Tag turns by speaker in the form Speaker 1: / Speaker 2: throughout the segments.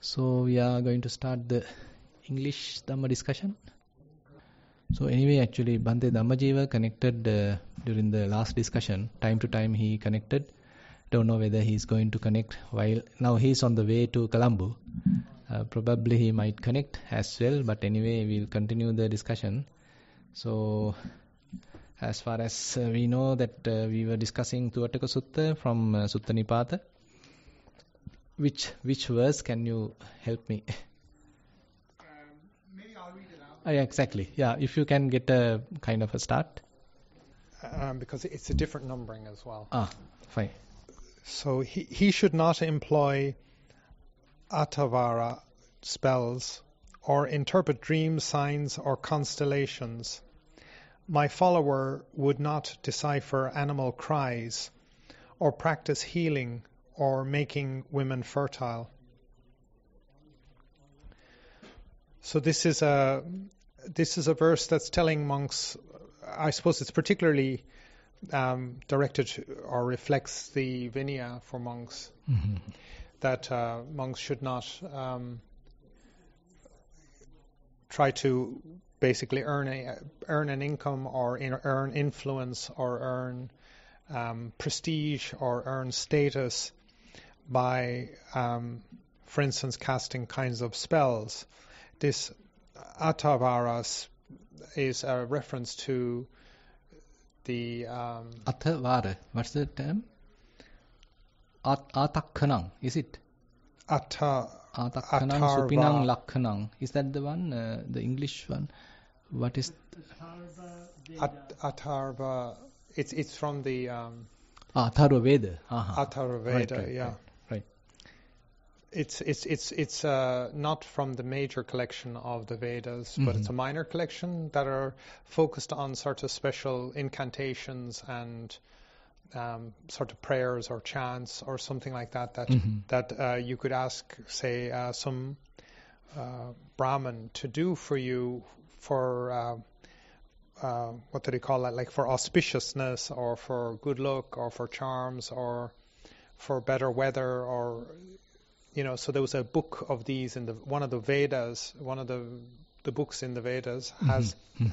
Speaker 1: So we are going to start the English Dhamma discussion. So anyway, actually Bhante Dhammajiva connected during the last discussion. Time to time he connected. Don't know whether he's going to connect while now he's on the way to Colombo. Probably he might connect as well, but anyway we'll continue the discussion. So as far as we know that we were discussing Tuataka Sutta from Sutta Nipata. Which verse can you help me?
Speaker 2: Maybe I'll read it out.
Speaker 1: Yeah, exactly. Yeah, if you can get a kind of a start.
Speaker 2: Because it's a different numbering as well.
Speaker 1: Fine.
Speaker 2: So he should not employ atavara spells or interpret dream signs or constellations. My follower would not decipher animal cries or practice healing or making women fertile. So this is a verse that's telling monks, I suppose it's particularly directed or reflects the Vinaya for monks, that monks should not try to basically earn an income or earn influence or earn prestige or earn status by, for instance, casting kinds of spells. This atavaras is a reference to the...
Speaker 1: Atavara, what's the term? Atakkanang, is it? Atakkanang Supinang Lakkanang. Is that the one, the English one? What is...
Speaker 2: Atharva, it's from the...
Speaker 1: Atharva Veda.
Speaker 2: Atharva Veda,
Speaker 1: right,
Speaker 2: yeah.
Speaker 1: Right.
Speaker 2: It's not from the major collection of the Vedas, but it's a minor collection that are focused on sort of special incantations and sort of prayers or chants or something like that that you could ask, say, some Brahmin to do for you for what do they call that? Like for auspiciousness or for good luck or for charms or for better weather or, so there was a book of these in one of the Vedas, one of the books in the Vedas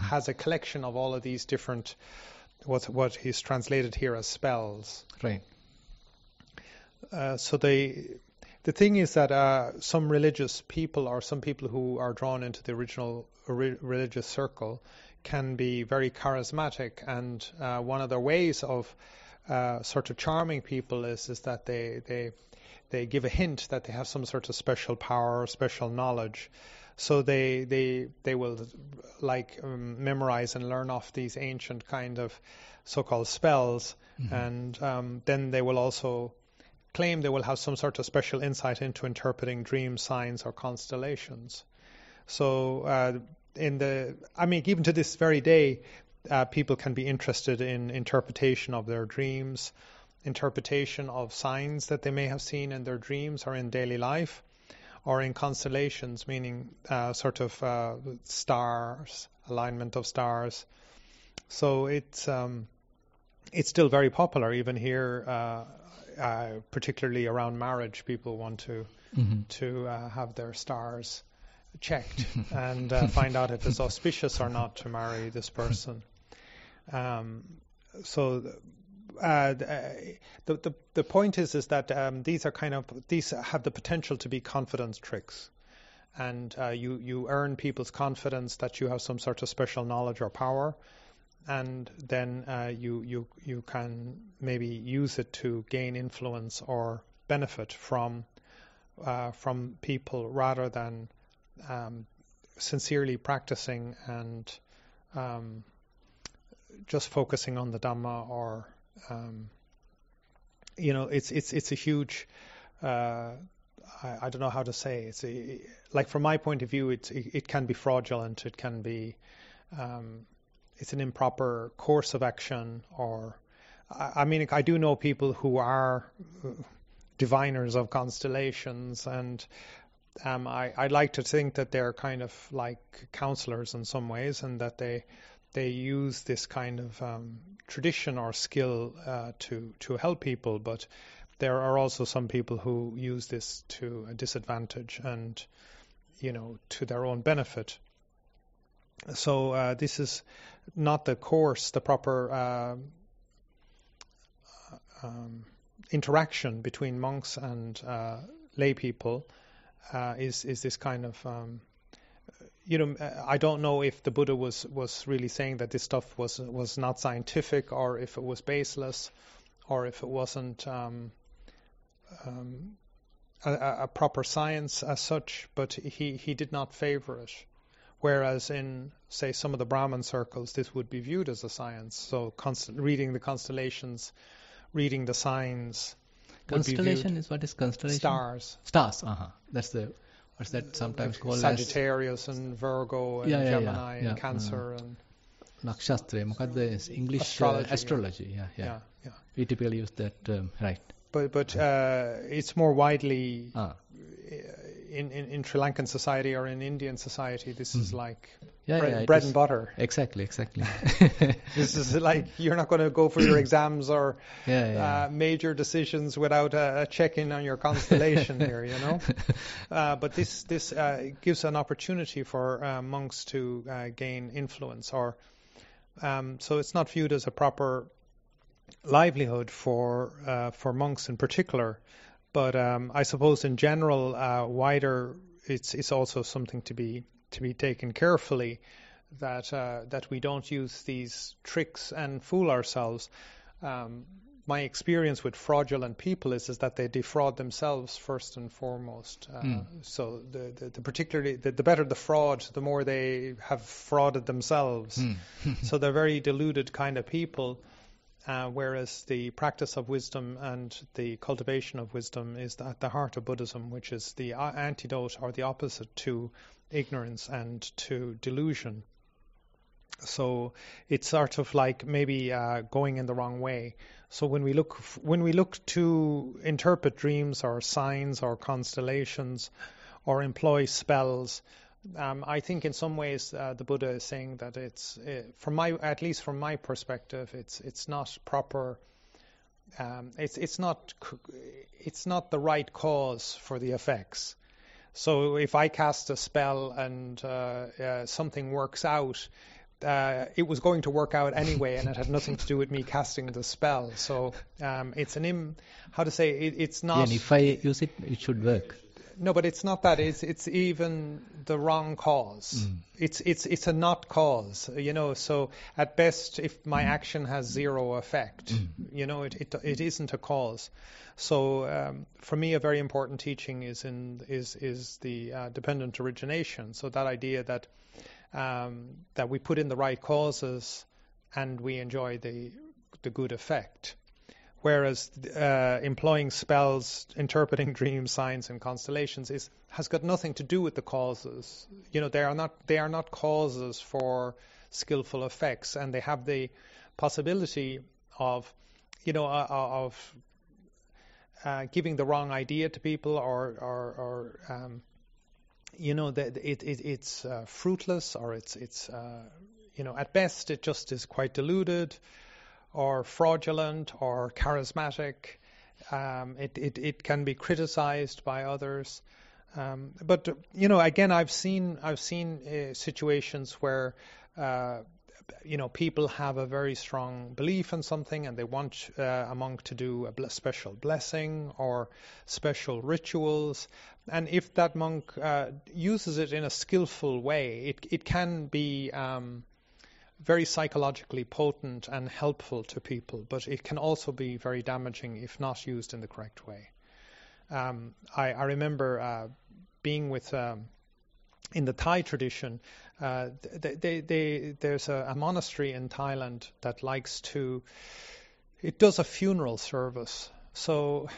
Speaker 2: has a collection of all of these different, what he's translated here as spells.
Speaker 1: Right.
Speaker 2: So the thing is that some religious people or some people who are drawn into the original religious circle can be very charismatic, and one of their ways of sort of charming people is that they give a hint that they have some sort of special power or special knowledge. So they will memorize and learn off these ancient kind of so-called spells, and then they will also claim they will have some sort of special insight into interpreting dream signs or constellations. So even to this very day, people can be interested in interpretation of their dreams, interpretation of signs that they may have seen in their dreams or in daily life, or in constellations, meaning sort of stars, alignment of stars. So it's still very popular, even here, particularly around marriage. People want to have their stars checked and find out if it's auspicious or not to marry this person. So the point is that these have the potential to be confidence tricks, and you earn people's confidence that you have some sort of special knowledge or power, and then you can maybe use it to gain influence or benefit from people rather than sincerely practicing and just focusing on the Dhamma, or it's a huge I don't know how to say, from my point of view, it can be fraudulent, it can be it's an improper course of action, or I do know people who are diviners of constellations, and I'd like to think that they're kind of like counselors in some ways, and that they use this kind of tradition or skill to help people, but there are also some people who use this to a disadvantage and, to their own benefit. So this is not the course, the proper interaction between monks and lay people is this kind of I don't know if the Buddha was really saying that this stuff was not scientific, or if it was baseless, or if it wasn't a proper science as such, but he did not favor it. Whereas in, say, some of the Brahman circles, this would be viewed as a science. So reading the constellations, reading the signs.
Speaker 1: Constellation is what is constellation?
Speaker 2: Stars.
Speaker 1: Stars, That's what's that sometimes called
Speaker 2: Sagittarius and Virgo and Gemini and Cancer and
Speaker 1: Nakshatra. Is English astrology. Yeah. We typically use that term, right?
Speaker 2: But it's more widely in Sri Lankan society or in Indian society. This is like bread and butter.
Speaker 1: Exactly.
Speaker 2: This is like, you're not going to go for your exams or major decisions without a check-in on your constellation here, But this gives an opportunity for monks to gain influence, or so it's not viewed as a proper livelihood for monks in particular. But I suppose in general, wider, it's also something to be taken carefully, that we don't use these tricks and fool ourselves. My experience with fraudulent people is that they defraud themselves first and foremost. So particularly the better the fraud, the more they have frauded themselves. So they're very deluded kind of people. Whereas the practice of wisdom and the cultivation of wisdom is at the heart of Buddhism, which is the antidote or the opposite to ignorance and to delusion. So it's sort of like maybe going in the wrong way. So when we look to interpret dreams or signs or constellations or employ spells, I think in some ways the Buddha is saying that at least from my perspective, it's not proper. It's not the right cause for the effects. So if I cast a spell and something works out, it was going to work out anyway, and it had nothing to do with me casting the spell. So it's it's not.
Speaker 1: And if I use it, it should work.
Speaker 2: No, but it's not that. It's even the wrong cause. It's a not cause, So at best, if my action has zero effect, it isn't a cause. So for me, a very important teaching is the dependent origination. So that idea that we put in the right causes and we enjoy the good effect. Whereas employing spells, interpreting dreams, signs, and constellations has got nothing to do with the causes. They are not causes for skillful effects, and they have the possibility of giving the wrong idea to people, or that it's fruitless, or it's at best it just is quite deluded, or fraudulent, or charismatic. It can be criticized by others. But again, I've seen situations where people have a very strong belief in something, and they want a monk to do a special blessing or special rituals. And if that monk uses it in a skillful way, it can be very psychologically potent and helpful to people, but it can also be very damaging if not used in the correct way. I remember being with in the Thai tradition. There's a monastery in Thailand that does a funeral service. So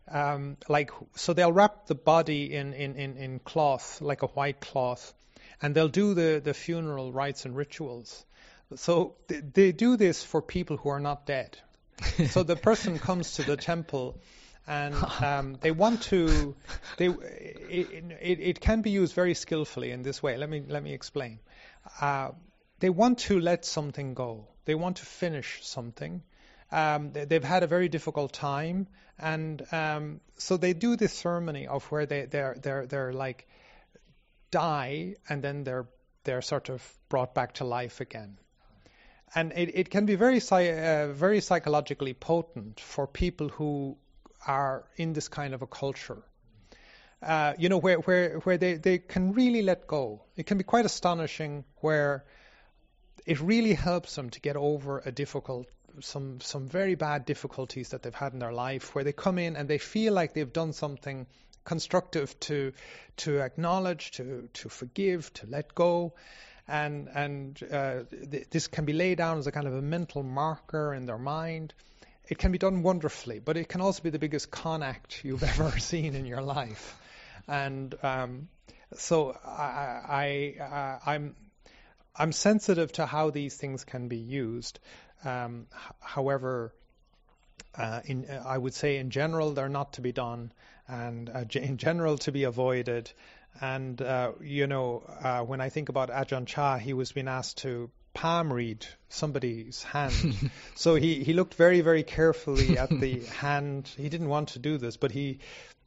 Speaker 2: they'll wrap the body in cloth, like a white cloth, and they'll do the funeral rites and rituals. So they do this for people who are not dead. So the person comes to the temple, and they want to. It can be used very skillfully in this way. Let me explain. They want to let something go. They want to finish something, they've had a very difficult time, and so they do this ceremony of where they're like die, and then they're sort of brought back to life again. And it can be very psychologically potent for people who are in this kind of a culture. Where they can really let go. It can be quite astonishing, where it really helps them to get over some very bad difficulties that they've had in their life, where they come in and they feel like they've done something constructive to acknowledge, to forgive, to let go. And this can be laid down as a kind of a mental marker in their mind. It can be done wonderfully, but it can also be the biggest con act you've ever seen in your life. And so I'm sensitive to how these things can be used. However, I would say in general they're not to be done, and in general to be avoided. And when I think about Ajahn Chah, he was being asked to palm read somebody's hand. So he looked very, very carefully at the hand. He didn't want to do this, but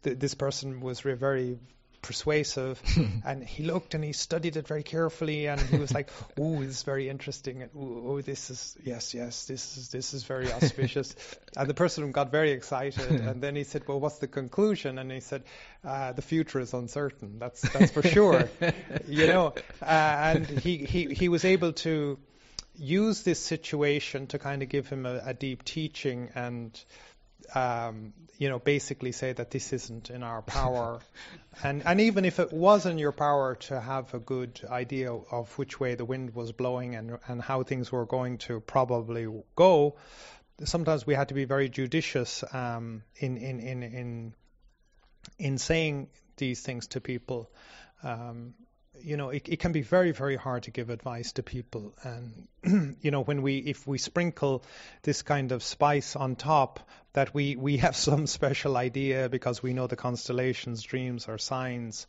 Speaker 2: this person was very persuasive, and he looked and he studied it very carefully, and he was like, "Oh, this is very interesting. Oh, this is this is very auspicious." And the person got very excited, and then he said, "Well, what's the conclusion?" And he said, "The future is uncertain. That's for sure." And he was able to use this situation to kind of give him a deep teaching, and basically say that this isn't in our power. And even if it was in your power to have a good idea of which way the wind was blowing and how things were going to probably go, sometimes we had to be very judicious in saying these things to people. It can be very, very hard to give advice to people, and if we sprinkle this kind of spice on top, that we have some special idea because we know the constellations, dreams, or signs,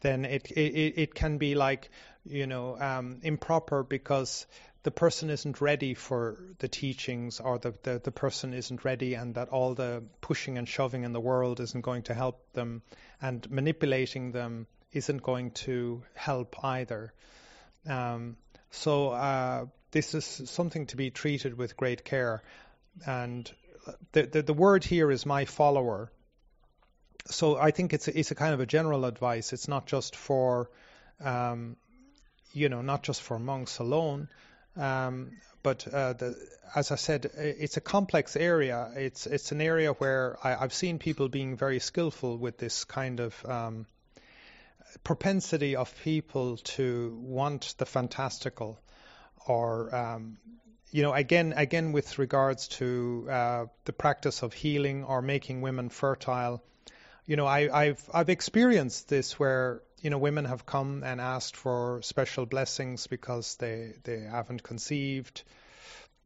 Speaker 2: then it can be like improper, because the person isn't ready for the teachings, or the person isn't ready, and that all the pushing and shoving in the world isn't going to help them, and manipulating them isn't going to help either. So this is something to be treated with great care. And the word here is my follower. So I think it's a kind of a general advice. It's not just for not just for monks alone. But as I said, it's a complex area. It's an area where I've seen people being very skillful with this kind of propensity of people to want the fantastical, or again with regards to the practice of healing or making women fertile. I've experienced this, where women have come and asked for special blessings because they haven't conceived.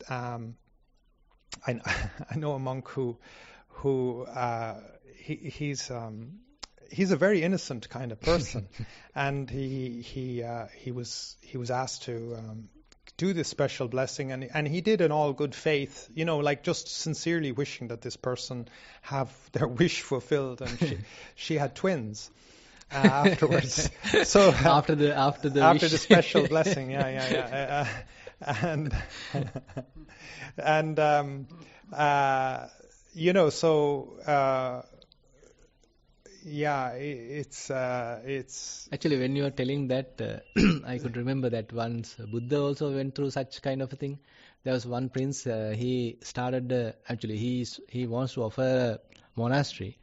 Speaker 2: I know a monk who he's a very innocent kind of person, and he was asked to do this special blessing, and he did in all good faith, like just sincerely wishing that this person have their wish fulfilled, and she had twins afterwards. So
Speaker 1: after the
Speaker 2: special blessing, it's
Speaker 1: actually, when you are telling that, I could remember that once Buddha also went through such kind of a thing. There was one prince, he started he wants to offer a monastery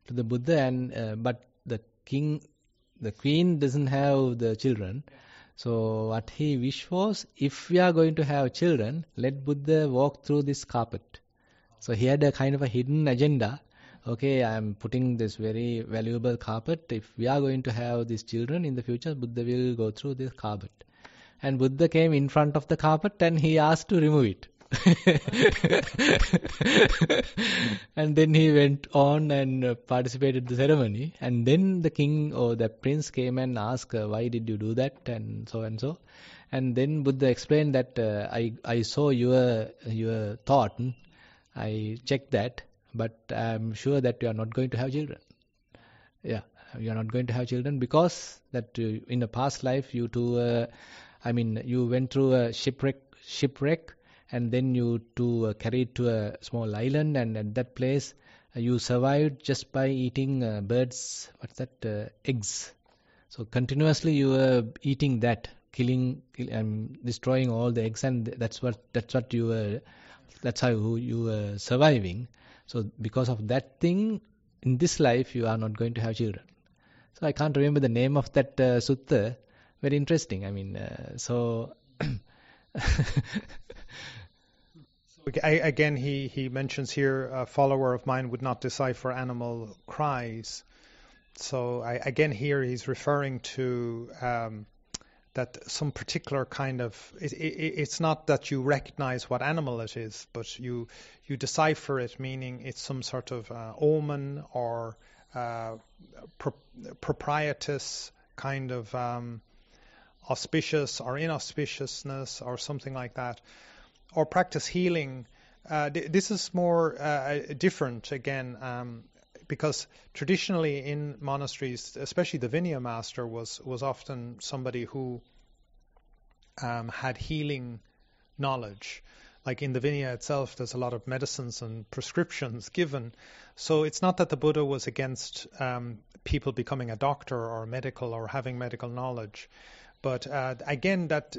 Speaker 1: to the Buddha, and but the queen doesn't have the children. So what he wished was, if we are going to have children, let Buddha walk through this carpet. So he had a kind of a hidden agenda. Okay, I am putting this very valuable carpet. If we are going to have these children in the future, Buddha will go through this carpet. And Buddha came in front of the carpet and he asked to remove it. And then he went on and participated in the ceremony. And then the king or the prince came and asked, why did you do that? And so and so. And then Buddha explained that I saw your thought. I checked that, but I'm sure that you are not going to have children. Yeah, you are not going to have children because that in a past life you you went through a shipwreck, and then you carried to a small island, and at that place you survived just by eating birds. Eggs. So continuously you were eating that, destroying all the eggs, and that's how you were surviving. So because of that thing, in this life you are not going to have children. So I can't remember the name of that sutta. Very interesting. So
Speaker 2: again, he mentions here, a follower of mine would not decipher animal cries. So again, here he's referring to that some particular kind of, it's not that you recognize what animal it is, but you decipher it, meaning it's some sort of omen or propitious kind of auspicious or inauspiciousness or something like that, or practice healing. This is more different again, because traditionally in monasteries, especially the Vinaya master was often somebody who had healing knowledge. Like in the Vinaya itself, there's a lot of medicines and prescriptions given. So it's not that the Buddha was against people becoming a doctor or medical or having medical knowledge. But again, that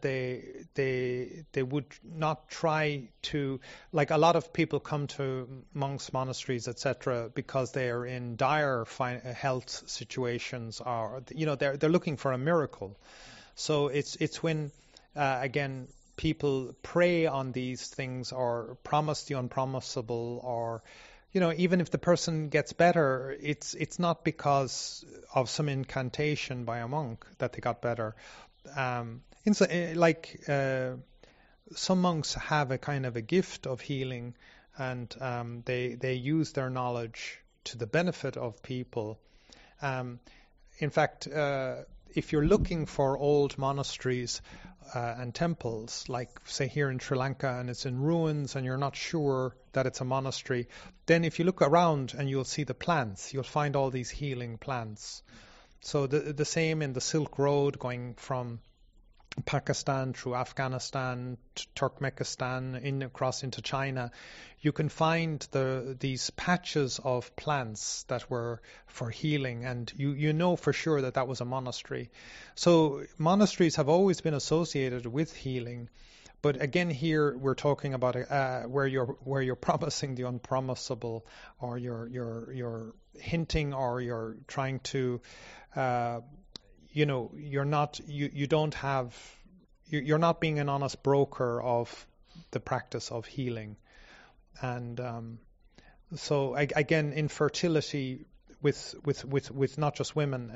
Speaker 2: they would not try to, like a lot of people come to monks' monasteries, etc., because they are in dire health situations, or they're looking for a miracle. So it's when again people pray on these things or promise the unpromisable, or even if the person gets better, it's not because of some incantation by a monk that they got better. Some monks have a kind of a gift of healing, and they use their knowledge to the benefit of people. In fact, if you're looking for old monasteries and temples, like say here in Sri Lanka, and it's in ruins and you're not sure that it's a monastery, then if you look around and you'll see the plants, you'll find all these healing plants. So the same in the Silk Road, going from Pakistan through Afghanistan, Turkmenistan, across into China, you can find these patches of plants that were for healing, and you know for sure that was a monastery. So monasteries have always been associated with healing, but again here we're talking about where you're promising the unpromisable, or you're hinting, or you're trying to you're not being an honest broker of the practice of healing. And so again, infertility with not just women,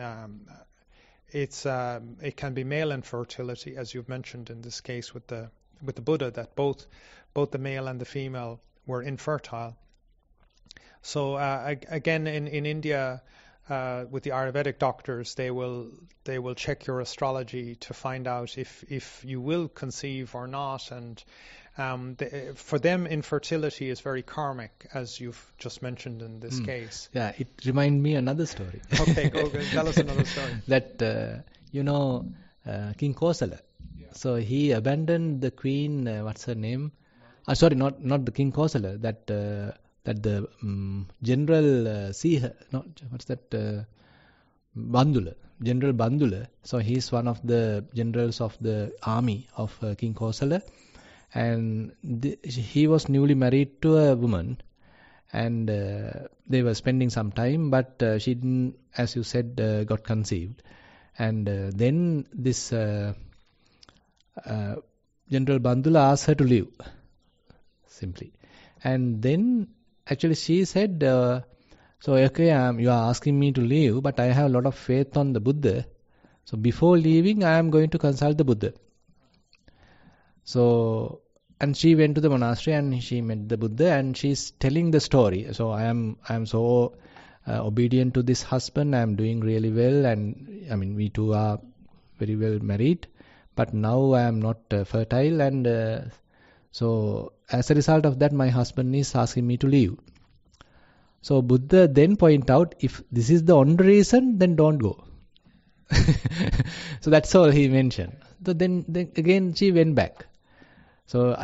Speaker 2: it can be male infertility, as you've mentioned in this case with the Buddha, that both the male and the female were infertile. So again, in India, with the Ayurvedic doctors, they will check your astrology to find out if you will conceive or not, and for them infertility is very karmic, as you've just mentioned in this case.
Speaker 1: Yeah, it reminds me another story.
Speaker 2: Okay, go tell us another story.
Speaker 1: That King Kosala. Yeah. So he abandoned the queen. What's her name? Sorry, not the King Kosala. That the general Bandula, General Bandula. So he's one of the generals of the army of King Kosala, and he was newly married to a woman, and they were spending some time, but she didn't, as you said, got conceived, and then this General Bandula asked her to leave, simply, and then actually she said, so okay, you are asking me to leave, but I have a lot of faith on the Buddha, so before leaving I am going to consult the Buddha. So, and she went to the monastery and she met the Buddha, and she's telling the story. So I am so obedient to this husband, I am doing really well, and we two are very well married, but now I am not fertile, and So as a result of that, my husband is asking me to leave. So Buddha then point out, if this is the only reason, then don't go. So that's all he mentioned. So then again she went back. So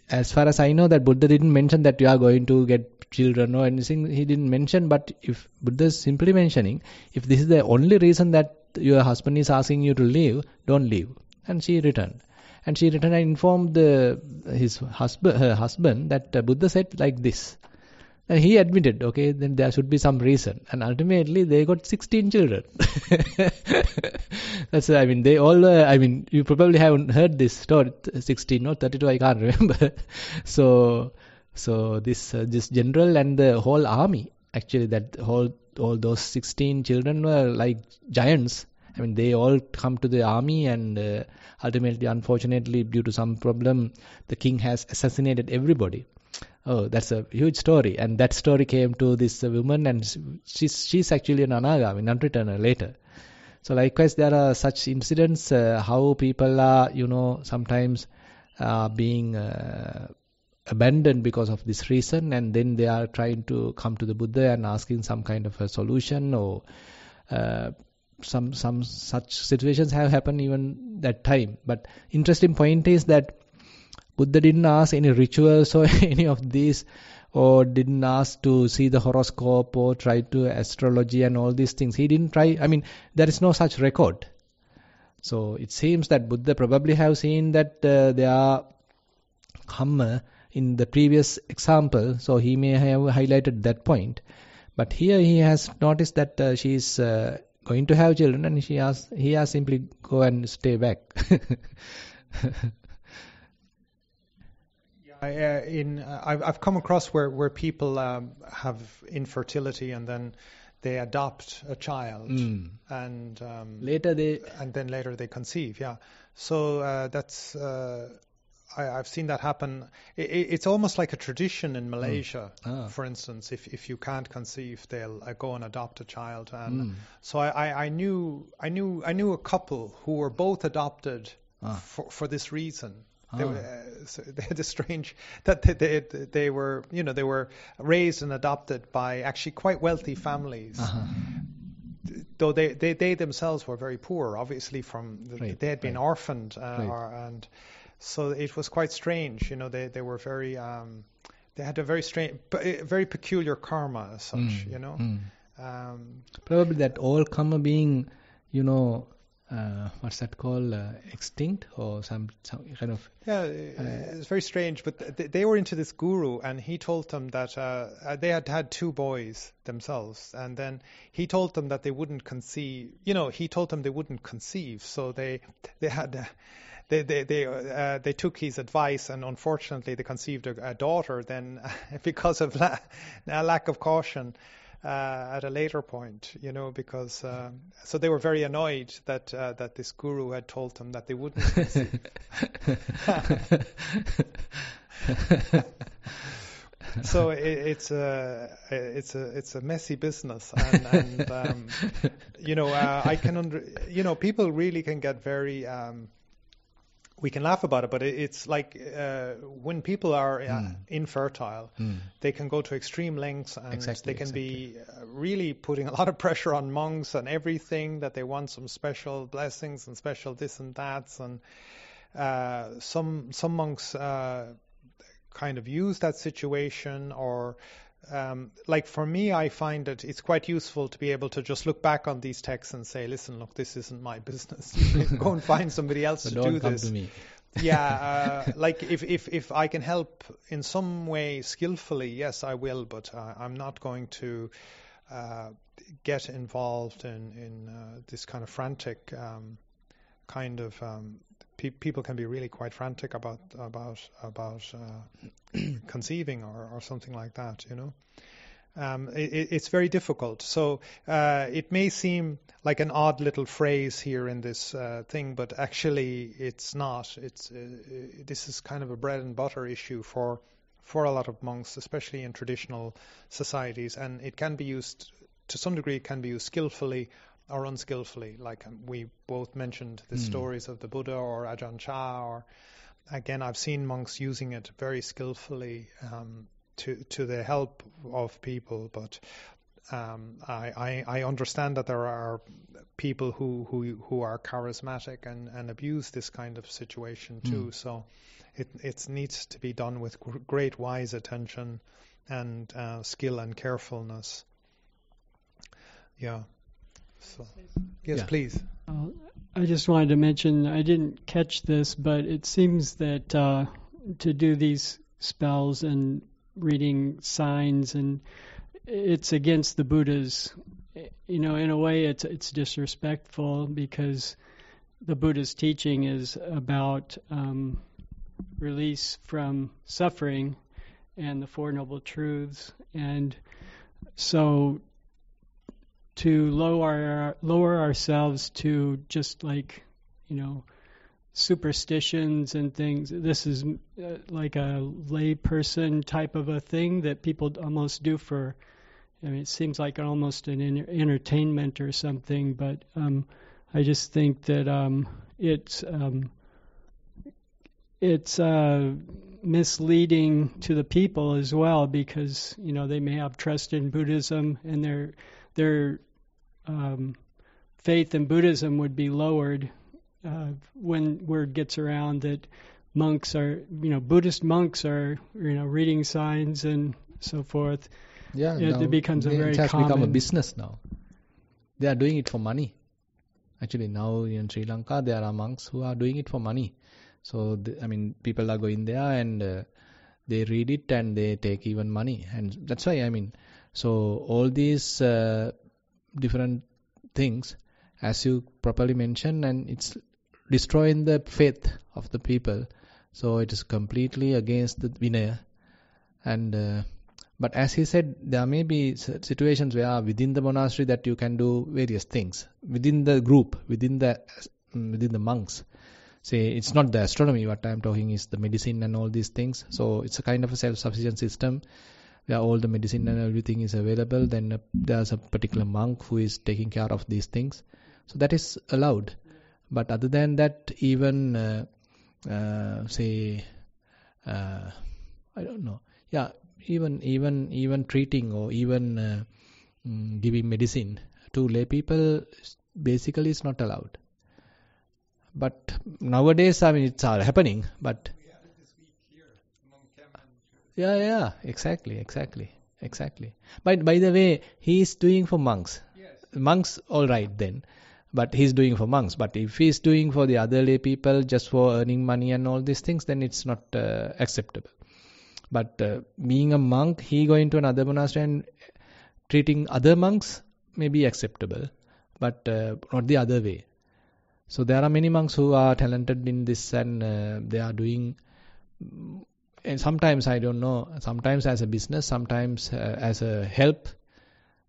Speaker 1: as far as I know, that Buddha didn't mention that you are going to get children or anything. He didn't mention. But if Buddha is simply mentioning, if this is the only reason that your husband is asking you to leave, don't leave. And she returned. And she returned and informed her husband that Buddha said like this. And he admitted, okay, then there should be some reason. And ultimately, they got 16 children. They all, you probably haven't heard this story, 16 or 32, I can't remember. So this general and the whole army, actually, all those 16 children were like giants. They all come to the army, and ultimately, unfortunately, due to some problem, the king has assassinated everybody. Oh, that's a huge story. And that story came to this woman, and she's actually an anagami, non-returner later. So likewise, there are such incidents, how people are, sometimes being abandoned because of this reason, and then they are trying to come to the Buddha and asking some kind of a solution, or some such situations have happened even that time. But interesting point is that Buddha didn't ask any rituals or any of these, or didn't ask to see the horoscope or try to astrology and all these things. He didn't try. There is no such record. So it seems that Buddha probably have seen that there are Dhamma in the previous example, so he may have highlighted that point. But here he has noticed that she is going to have children, and he has simply go and stay back.
Speaker 2: I've come across where people have infertility and then they adopt a child and
Speaker 1: later
Speaker 2: they conceive. Yeah, so that's I've seen that happen. It's almost like a tradition in Malaysia, for instance. If you can't conceive, they'll go and adopt a child. And so I knew a couple who were both adopted for this reason. They had a strange that they were raised and adopted by actually quite wealthy families, though they themselves were very poor. Obviously, they had been orphaned, and so it was quite strange. They were very they had a very strange, very peculiar karma as such.
Speaker 1: Probably that all karma being what's that called, extinct or some kind of...
Speaker 2: Yeah, it's very strange, but they were into this guru, and he told them that they had two boys themselves, and then he told them that they wouldn't conceive. He told them they wouldn't conceive, so they took his advice, and unfortunately they conceived a daughter then because of lack of caution. At a later point, because so they were very annoyed that this guru had told them that they wouldn't conceive. So it's a messy business, and I can people really can get very. We can laugh about it, but it's like when people are infertile, they can go to extreme lengths, and they can be really putting a lot of pressure on monks and everything, that they want some special blessings and special this and that, and some monks kind of use that situation, or like for me, I find that it's quite useful to be able to just look back on these texts and say, listen, look, this isn't my business. Go and find somebody else to do this.
Speaker 1: Don't come to me.
Speaker 2: Yeah, like if I can help in some way skillfully, yes, I will, but I'm not going to get involved in this kind of frantic kind of... people can be really quite frantic about conceiving or something like that, it's very difficult. So it may seem like an odd little phrase here in this thing, but actually it's not. This is kind of a bread and butter issue for a lot of monks, especially in traditional societies, and it can be used to some degree. It can be used skillfully or unskillfully. Like we both mentioned the stories of the Buddha or Ajahn Chah, again, I've seen monks using it very skillfully to the help of people, but I understand that there are people who are charismatic and abuse this kind of situation too. So it needs to be done with great wise attention and skill and carefulness. Yeah. So, yes, please.
Speaker 3: I just wanted to mention, I didn't catch this, but it seems that to do these spells and reading signs, and it's against the Buddha's, in a way it's disrespectful, because the Buddha's teaching is about release from suffering and the Four Noble Truths. And so to lower ourselves to just like, superstitions and things, this is like a lay person type of a thing that people almost do for, it seems like almost an entertainment or something, but I just think that it's misleading to the people as well, because they may have trust in Buddhism, and their faith in Buddhism would be lowered when word gets around that monks are, Buddhist monks are, reading signs and so forth.
Speaker 1: Yeah,
Speaker 3: it becomes
Speaker 1: it has become a business now. They are doing it for money. Actually, now in Sri Lanka, there are monks who are doing it for money. So, people are going there and they read it and they take even money. And that's why, so all these different things, as you properly mentioned, and it's destroying the faith of the people. So it is completely against the Vinaya. And but as he said, there may be situations where within the monastery that you can do various things within the group, within the monks. Say it's not the astronomy. What I am talking is the medicine and all these things. So it's a kind of a self-sufficient system where all the medicine and everything is available. Then there's a particular monk who is taking care of these things. So that is allowed. But other than that, even I don't know. Yeah, even treating or even giving medicine to lay people basically is not allowed. But nowadays, it's all happening. But yeah, exactly. By the way, he is doing for monks. Yes. Monks, all right then. But he's doing for monks. But if he's doing for the other lay people just for earning money and all these things, then it's not acceptable. But being a monk, he going to another monastery and treating other monks may be acceptable, but not the other way. So there are many monks who are talented in this, and they are doing, and sometimes, I don't know, sometimes as a business, sometimes as a help,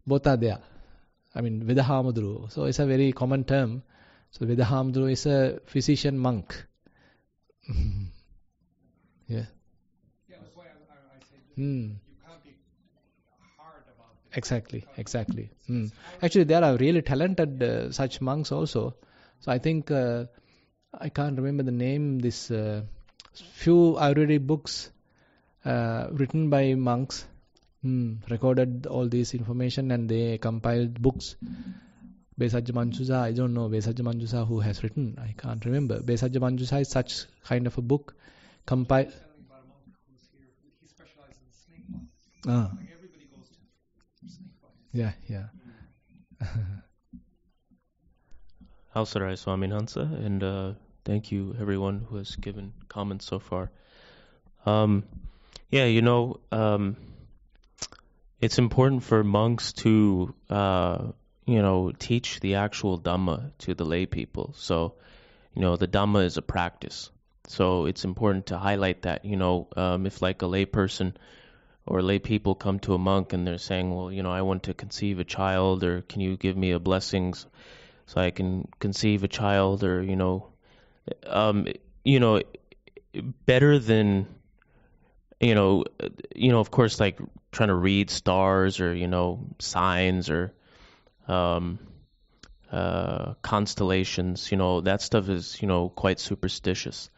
Speaker 1: both are there. Vedahamudru. So it's a very common term. So Vedahamudru is a physician monk. Yeah.
Speaker 2: That's why I say you can't be hard about it.
Speaker 1: Exactly. Actually, there are really talented such monks also. So I think, I can't remember the name, this few Ayurvedic books written by monks, recorded all this information and they compiled books. Besajja Manjusa, I don't know Besajja Manjusa who has written, I can't remember. Besajja Manjusa is such kind of a book. Compiled.
Speaker 2: He specializes in snake bites. Everybody goes to snake bites.
Speaker 1: Yeah.
Speaker 4: Howsarai Swaminhansa, and thank you everyone who has given comments so far. It's important for monks to, teach the actual Dhamma to the lay people. So, the Dhamma is a practice. So it's important to highlight that, if like a lay person or lay people come to a monk and they're saying, well, I want to conceive a child, or can you give me a blessing so I can conceive a child, or, better than, of course, like trying to read stars or, signs or constellations, that stuff is, quite superstitious.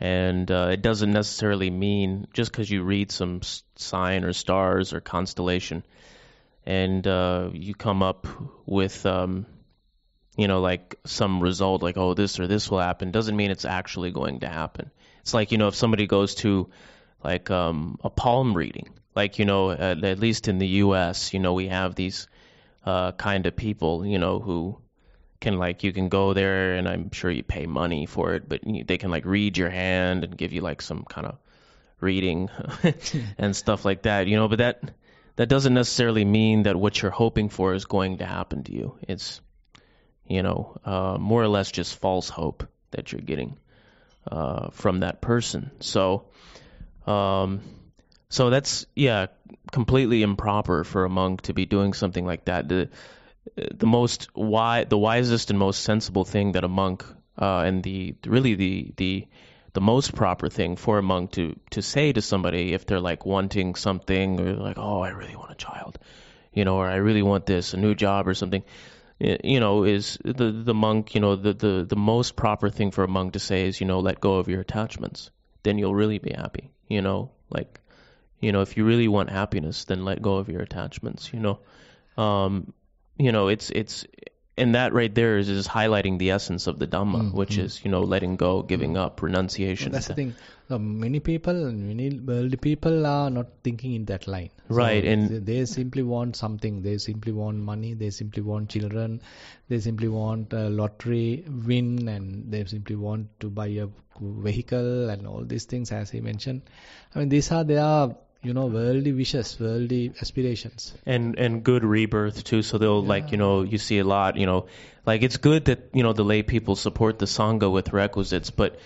Speaker 4: And it doesn't necessarily mean just because you read some sign or stars or constellation and you come up with, like some result, like, oh, this or this will happen, doesn't mean it's actually going to happen. It's like, if somebody goes to like a palm reading, like, at least in the U.S., we have these kind of people, who can, like, you can go there and I'm sure you pay money for it, but they can like read your hand and give you like some kind of reading and stuff like that, but that doesn't necessarily mean that what you're hoping for is going to happen to you. It's, more or less just false hope that you're getting from that person. So that's, completely improper for a monk to be doing something like that. The wisest and most sensible thing that a monk and the most proper thing for a monk to say to somebody if they're like wanting something, or like, oh, I really want a child, or I really want this, a new job or something, is the monk, the most proper thing for a monk to say is, let go of your attachments. Then you'll really be happy, if you really want happiness, then let go of your attachments, it's and that right there is highlighting the essence of the Dhamma, which is, letting go, giving up, renunciation.
Speaker 1: Well, that's the thing. Many worldly people are not thinking in that line.
Speaker 4: Right.
Speaker 1: So
Speaker 4: and
Speaker 1: they simply want something. They simply want money. They simply want children. They simply want a lottery win, and they simply want to buy a vehicle and all these things, as he mentioned. I mean, these are their worldly wishes, worldly aspirations.
Speaker 4: And good rebirth too. So they'll you see a lot, like it's good that, the lay people support the Sangha with requisites, but,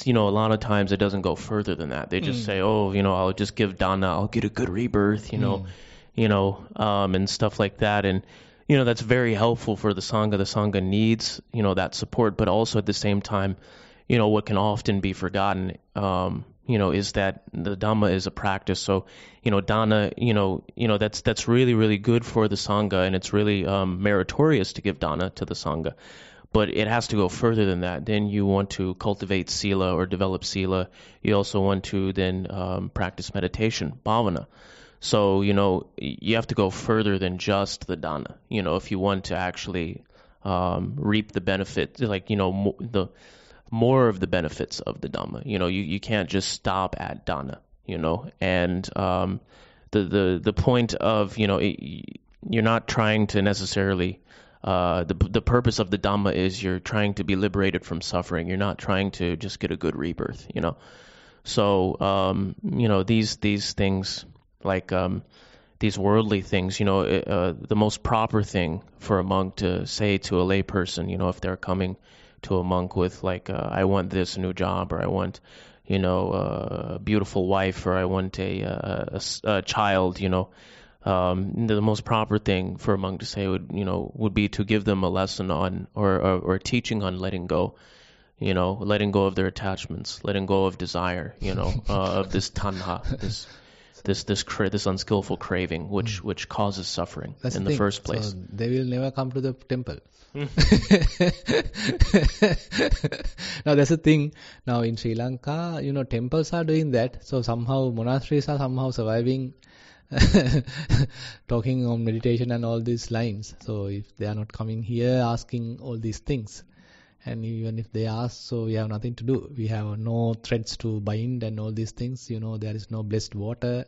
Speaker 4: a lot of times it doesn't go further than that. They just say, oh, I'll just give dana, I'll get a good rebirth, and stuff like that. And, that's very helpful for the Sangha. The Sangha needs, that support, but also at the same time, what can often be forgotten, is that the Dhamma is a practice. So, dana, that's really, really good for the Sangha, and it's really meritorious to give dana to the Sangha. But it has to go further than that. Then you want to cultivate sila or develop sila. You also want to then practice meditation, bhavana. So, you have to go further than just the dana, if you want to actually reap the benefit, like, the more of the benefits of the Dhamma. You can't just stop at dana, and the point of, you're not trying to necessarily, the purpose of the Dhamma is you're trying to be liberated from suffering. You're not trying to just get a good rebirth, So, these things, like these worldly things, the most proper thing for a monk to say to a lay person, if they're coming to a monk with like, I want this new job, or I want, a beautiful wife, or I want a child, the most proper thing for a monk to say would be to give them a lesson on, or a teaching on letting go, letting go of their attachments, letting go of desire, of this tanha, this unskillful craving, which causes suffering. That's in the first place.
Speaker 1: So they will never come to the temple. Now that's the thing. Now in Sri Lanka, temples are doing that. So somehow monasteries are somehow surviving, talking on meditation and all these lines. So if they are not coming here asking all these things, and even if they ask, so we have nothing to do. We have no threads to bind and all these things. There is no blessed water.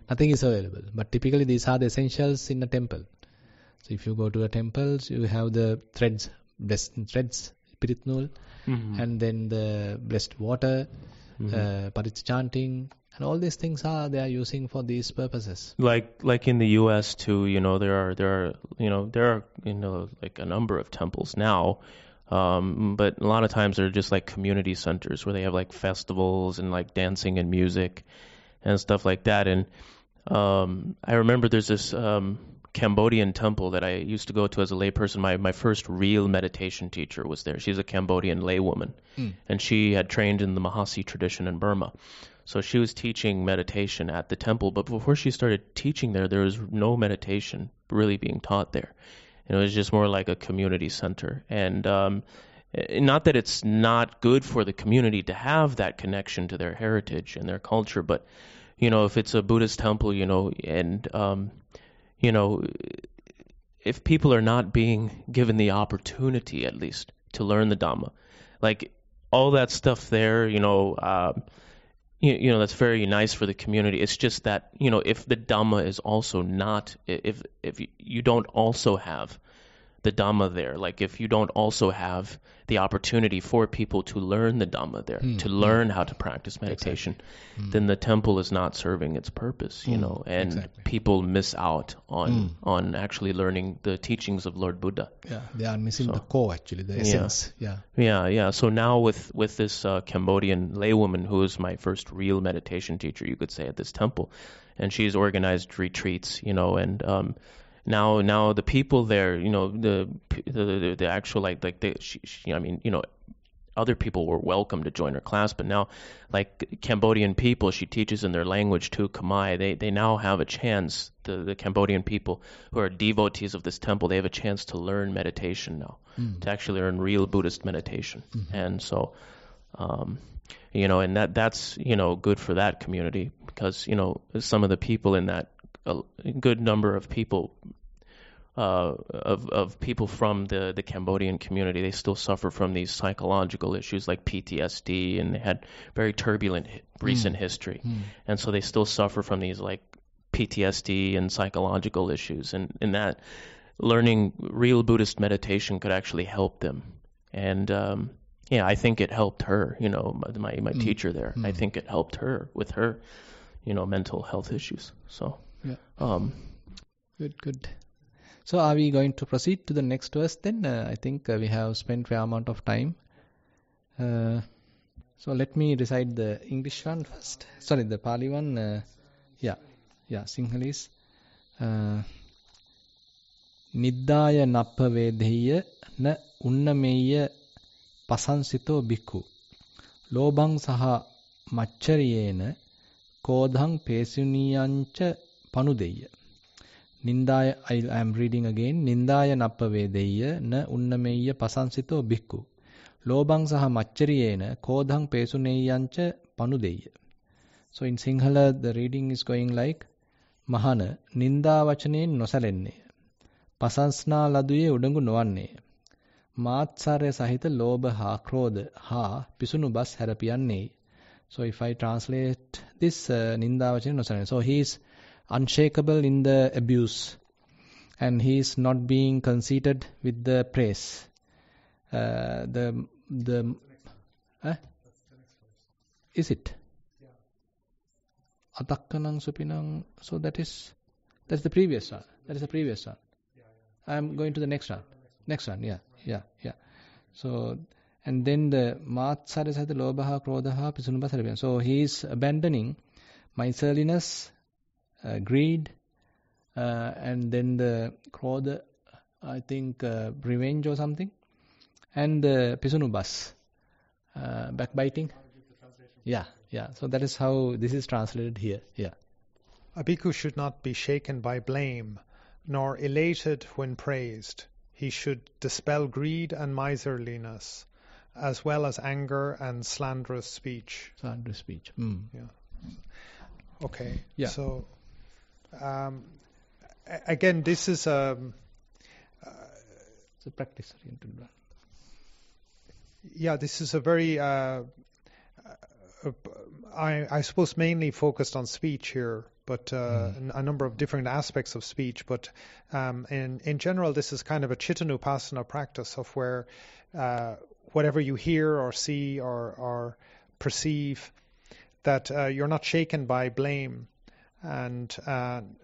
Speaker 1: Nothing is available. But typically these are the essentials in a temple. So if you go to a temple, you have the threads, blessed threads, spirit nul, and then the blessed water, paritha chanting, and all these things they are using for these purposes.
Speaker 4: Like in the U.S. too, there are like a number of temples now, but a lot of times they're just like community centers where they have like festivals and like dancing and music and stuff like that. And I remember there's this Cambodian temple that I used to go to as a layperson. My first real meditation teacher was there. She's a Cambodian laywoman, and she had trained in the Mahasi tradition in Burma. So she was teaching meditation at the temple, but before she started teaching there was no meditation really being taught there. It was just more like a community center. And not that it's not good for the community to have that connection to their heritage and their culture, but if it's a Buddhist temple, and if people are not being given the opportunity, at least, to learn the Dhamma, like all that stuff there, that's very nice for the community. It's just that, if the Dhamma is also not, if you don't also have the Dhamma there, like if you don't also have the opportunity for people to learn the Dhamma there, to learn how to practice meditation, then the temple is not serving its purpose, and people miss out on actually learning the teachings of Lord Buddha.
Speaker 1: Yeah, they are missing the core, actually, the essence.
Speaker 4: Yeah. So now with this Cambodian laywoman who is my first real meditation teacher, you could say, at this temple, and she's organized retreats, and now the people there, the actual other people were welcome to join her class, but now, like Cambodian people, she teaches in their language too, Khmer. They now have a chance. The Cambodian people who are devotees of this temple, they have a chance to learn meditation now, to actually learn real Buddhist meditation, and so, and that's good for that community, because some of the people in that, a good number of people. Of people from the Cambodian community, they still suffer from these psychological issues like PTSD, and they had very turbulent recent history, and so they still suffer from these like PTSD and psychological issues, and in that learning real Buddhist meditation could actually help them. And I think it helped her, my teacher there. I think it helped her with her mental health issues. So
Speaker 1: good. So are we going to proceed to the next verse then? I think we have spent fair amount of time. So let me recite the English one first. Sorry, the Pali one. Sinhalese. Niddaya nappa vedheya na unnameya pasansito bhikkhu. Lobang saha maccariyena kodhang pesuniyancha panudeya. Nindaya, I am reading again. Nindaya nappavedeya na unnameya pasansito bhikkhu. Lobang saha maccariyena kodhang pesuneyancha panudeya. So in Sinhala, the reading is going like, Mahana, ninda vachane nosalenne. Pasansna laduye udangu noanne. Maatsarya sahita loba ha krodha ha pisunu bas harapiyanne. So if I translate this, ninda vachane nosalenne. So he is unshakable in the abuse, and he is not being conceited with the praise. Is it? Atakkanang supinang. So that's the previous one. That is the previous one. I am going to the next one. Next one, yeah. So, and then the Maatsarya Sahita Lobaha Krodaha Pisunubasarabhyan. So he is abandoning miserliness, greed, and then the krodha, I think revenge or something, and the pisunubas, backbiting. Yeah. So that is how this is translated here. Yeah.
Speaker 2: A bhikkhu should not be shaken by blame, nor elated when praised. He should dispel greed and miserliness, as well as anger and slanderous speech.
Speaker 1: Yeah.
Speaker 2: Okay.
Speaker 1: Yeah.
Speaker 2: So. Again, this is
Speaker 1: it's a practice-oriented one.
Speaker 2: Yeah, this is a very, I suppose, mainly focused on speech here, but a number of different aspects of speech. But in general, this is kind of a Chittanupassana practice of where whatever you hear or see or perceive, that you're not shaken by blame, and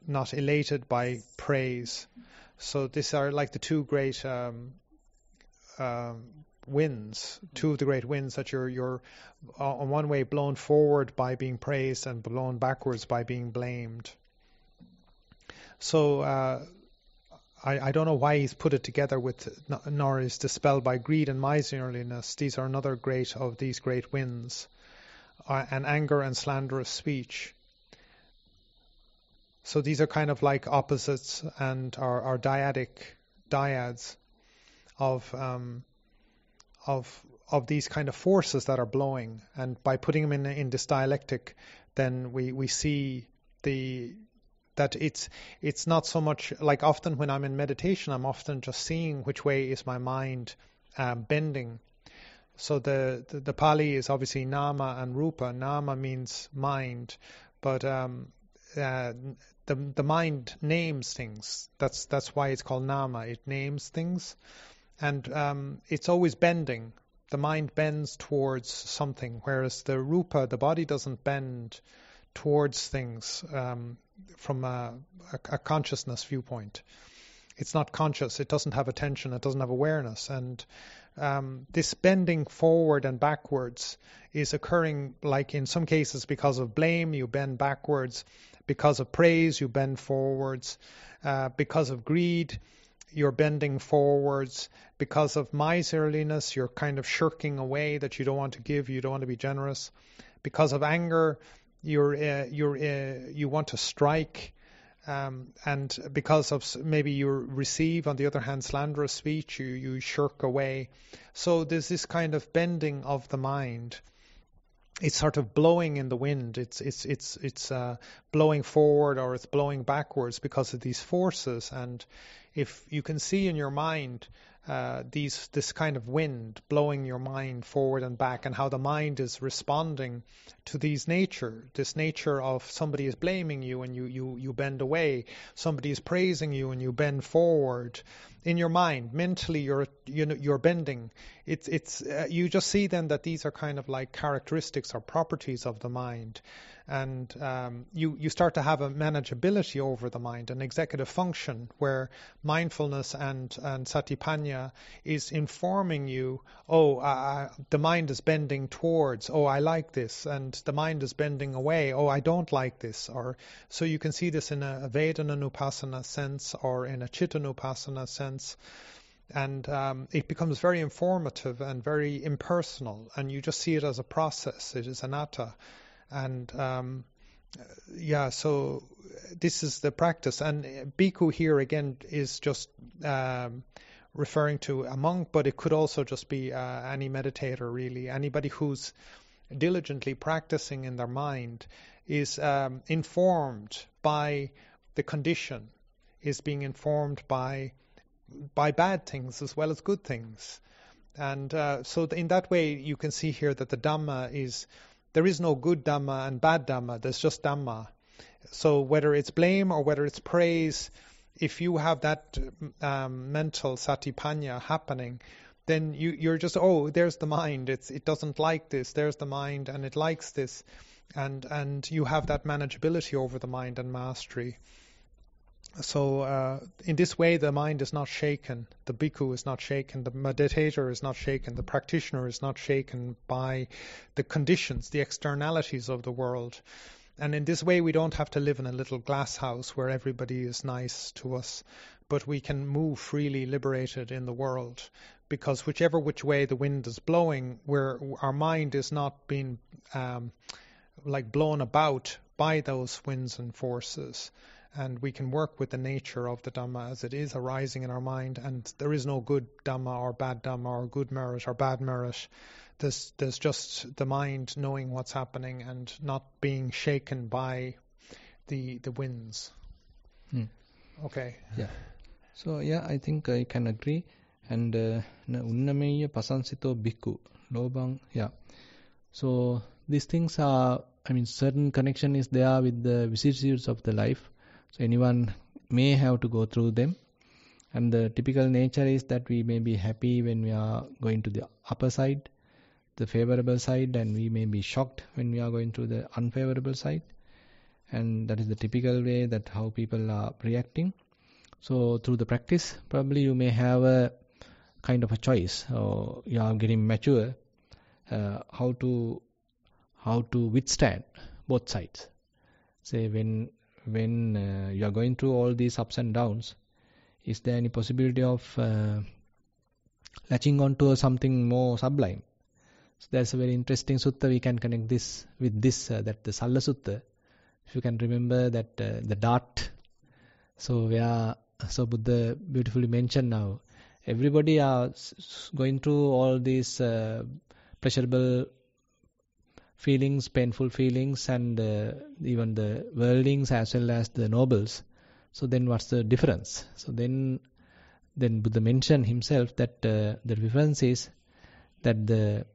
Speaker 2: not elated by praise. So these are like the two great winds, two of the great winds, that you're on one way blown forward by being praised and blown backwards by being blamed. So I don't know why he's put it together with nor is dispelled by greed and miserliness. These are another great of these great winds, and anger and slanderous speech. So these are kind of like opposites and are dyads of of these kind of forces that are blowing, and by putting them in this dialectic, then we see that it's not so much like often when I'm in meditation, I'm often just seeing which way is my mind bending. So the Pali is obviously nama and rupa. Nama means mind, but the mind names things. That's why it's called nama. It names things, and it's always bending. The mind bends towards something, whereas the rupa, the body, doesn't bend towards things from a consciousness viewpoint. It's not conscious. It doesn't have attention. It doesn't have awareness. And this bending forward and backwards is occurring, like in some cases, because of blame, you bend backwards. Because of praise, you bend forwards. Because of greed, you're bending forwards. Because of miserliness, you're kind of shirking away, that you don't want to give, you don't want to be generous. Because of anger, you want to strike. And because of maybe you receive, on the other hand, slanderous speech, you shirk away. So there's this kind of bending of the mind. It's sort of blowing in the wind. It's blowing forward, or it's blowing backwards because of these forces. And if you can see in your mind this kind of wind blowing your mind forward and back, and how the mind is responding to this nature of somebody is blaming you and you bend away, somebody is praising you and you bend forward. In your mind, mentally, you're bending. It's you just see then that these are kind of like characteristics or properties of the mind, and you start to have a manageability over the mind, an executive function, where mindfulness and satipanya is informing you. The mind is bending towards. I like this, and the mind is bending away. I don't like this. Or so you can see this in a Vedananupasana sense, or in a Chittanupasana sense. And it becomes very informative and very impersonal, and you just see it as a process. It is anatta. And so this is the practice. And bhikkhu here again is just referring to a monk, but it could also just be any meditator, really. Anybody who's diligently practicing in their mind is informed by the condition, is being informed by bad things as well as good things. And so in that way you can see here that the Dhamma is, there is no good Dhamma and bad Dhamma, there's just Dhamma. So whether it's blame or whether it's praise, if you have that mental satipanya happening, then you're just, there's the mind, it doesn't like this, there's the mind and it likes this, and you have that manageability over the mind and mastery. So in this way the mind is not shaken, the bhikkhu is not shaken, the meditator is not shaken, the practitioner is not shaken by the conditions, the externalities of the world. And in this way we don't have to live in a little glass house where everybody is nice to us, but we can move freely, liberated in the world, because which way the wind is blowing, where our mind is not being blown about by those winds and forces. And we can work with the nature of the Dhamma as it is arising in our mind, and there is no good Dhamma or bad Dhamma, or good merit or bad merit. There's just the mind knowing what's happening and not being shaken by the winds. Okay.
Speaker 1: Yeah. So I think I can agree. And unnameya pasansito bhikkhu lobang. Yeah. So these things are, certain connection is there with the vicissitudes of the life. So anyone may have to go through them, and the typical nature is that we may be happy when we are going to the upper side, the favorable side, and we may be shocked when we are going to the unfavorable side, and that is the typical way that how people are reacting. So through the practice, probably you may have a kind of a choice, or you are getting mature, how to withstand both sides. Say when you are going through all these ups and downs, is there any possibility of latching on to something more sublime? So there's a very interesting sutta, we can connect this with this, that the Salla Sutta. If you can remember that the dart, so Buddha beautifully mentioned now, everybody are going through all these pleasurable feelings, painful feelings, and even the worldlings as well as the nobles. So then what's the difference? So then Buddha mentioned himself that the difference is that the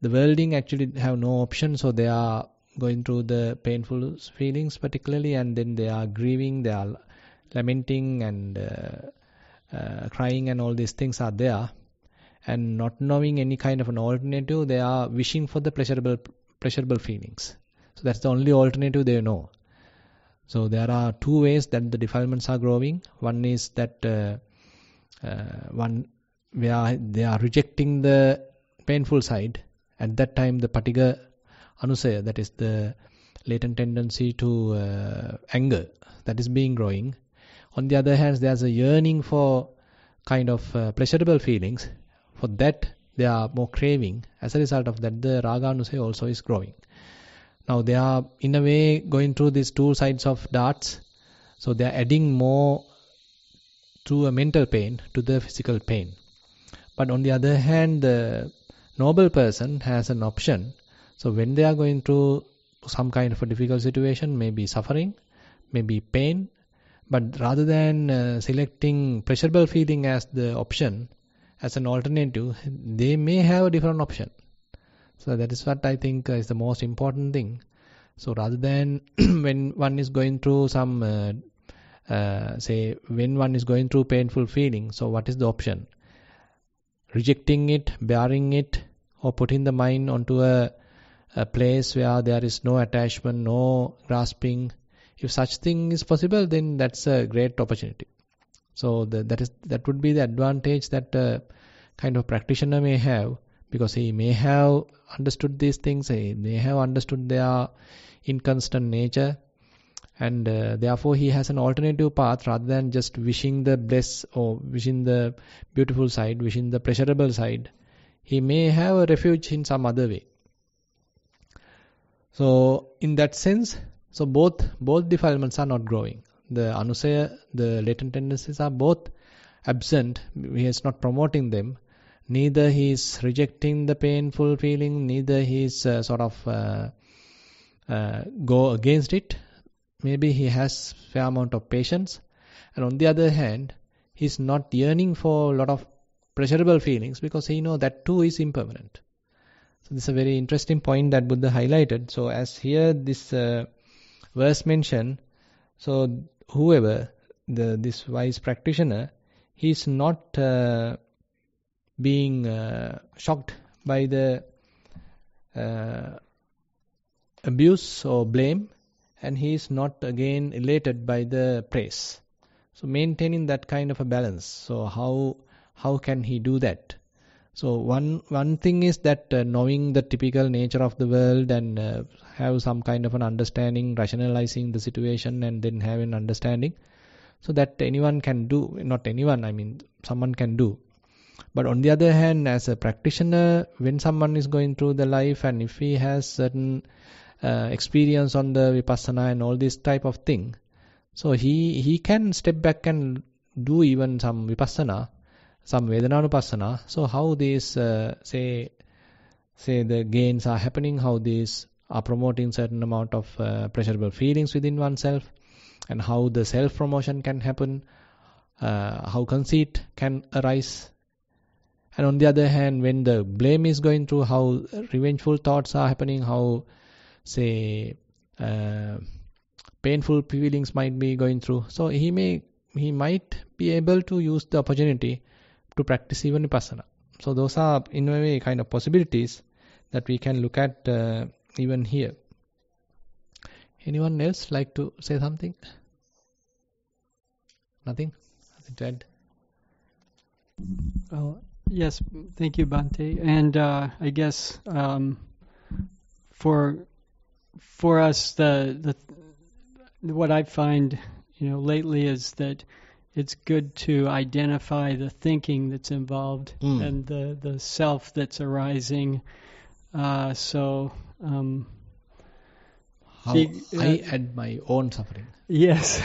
Speaker 1: worldling actually have no option, so they are going through the painful feelings particularly, and then they are grieving, they are lamenting and crying, and all these things are there. And not knowing any kind of an alternative, they are wishing for the pleasurable feelings. So that's the only alternative they know. So there are two ways that the defilements are growing. One is that one where they are rejecting the painful side. At that time, the patigha anusaya, that is the latent tendency to anger, that is being growing. On the other hand, there's a yearning for kind of pleasurable feelings. For that, they are more craving. As a result of that, the raga anusaya also is growing. Now they are in a way going through these two sides of darts. So they are adding more to a mental pain to the physical pain. But on the other hand, the noble person has an option. So when they are going through some kind of a difficult situation, maybe suffering, maybe pain, but rather than selecting pleasurable feeling as the option, as an alternative, they may have a different option. So that is what I think is the most important thing. So rather than when one is going through some, when one is going through painful feeling, so what is the option? Rejecting it, bearing it, or putting the mind onto a place where there is no attachment, no grasping. If such thing is possible, then that's a great opportunity. So that would be the advantage that kind of practitioner may have, because he may have understood these things, he may have understood their inconstant nature, and therefore he has an alternative path rather than just wishing the bliss or wishing the beautiful side, wishing the pleasurable side. He may have a refuge in some other way. So in that sense, so both defilements are not growing. The anusaya, the latent tendencies are both absent. He is not promoting them. Neither he is rejecting the painful feeling, neither he is go against it. Maybe he has fair amount of patience. And on the other hand, he is not yearning for a lot of pleasurable feelings, because he knows that too is impermanent. So this is a very interesting point that Buddha highlighted. So as here this verse mentioned, so whoever, this wise practitioner, he is not being shocked by the abuse or blame, and he is not again elated by the praise. So maintaining that kind of a balance. So how can he do that? So one thing is that knowing the typical nature of the world and have some kind of an understanding, rationalizing the situation, and then have an understanding, so that anyone can do. Not anyone, I mean someone can do. But on the other hand, as a practitioner, when someone is going through the life, and if he has certain experience on the vipassana and all this type of thing, so he can step back and do even some vipassana, some Vedananupassana. So how these say the gains are happening, how these are promoting certain amount of pleasurable feelings within oneself, and how the self-promotion can happen, how conceit can arise. And on the other hand, when the blame is going through, how revengeful thoughts are happening, how painful feelings might be going through. So he might be able to use the opportunity to practice even vipassana. So those are in a way kind of possibilities that we can look at even here. Anyone else like to say something? Nothing to add?
Speaker 3: Well, yes, thank you, Bhante. And I guess for us, the what I find lately is that it's good to identify the thinking that's involved and the self that's arising. How I
Speaker 1: add my own suffering.
Speaker 3: Yes,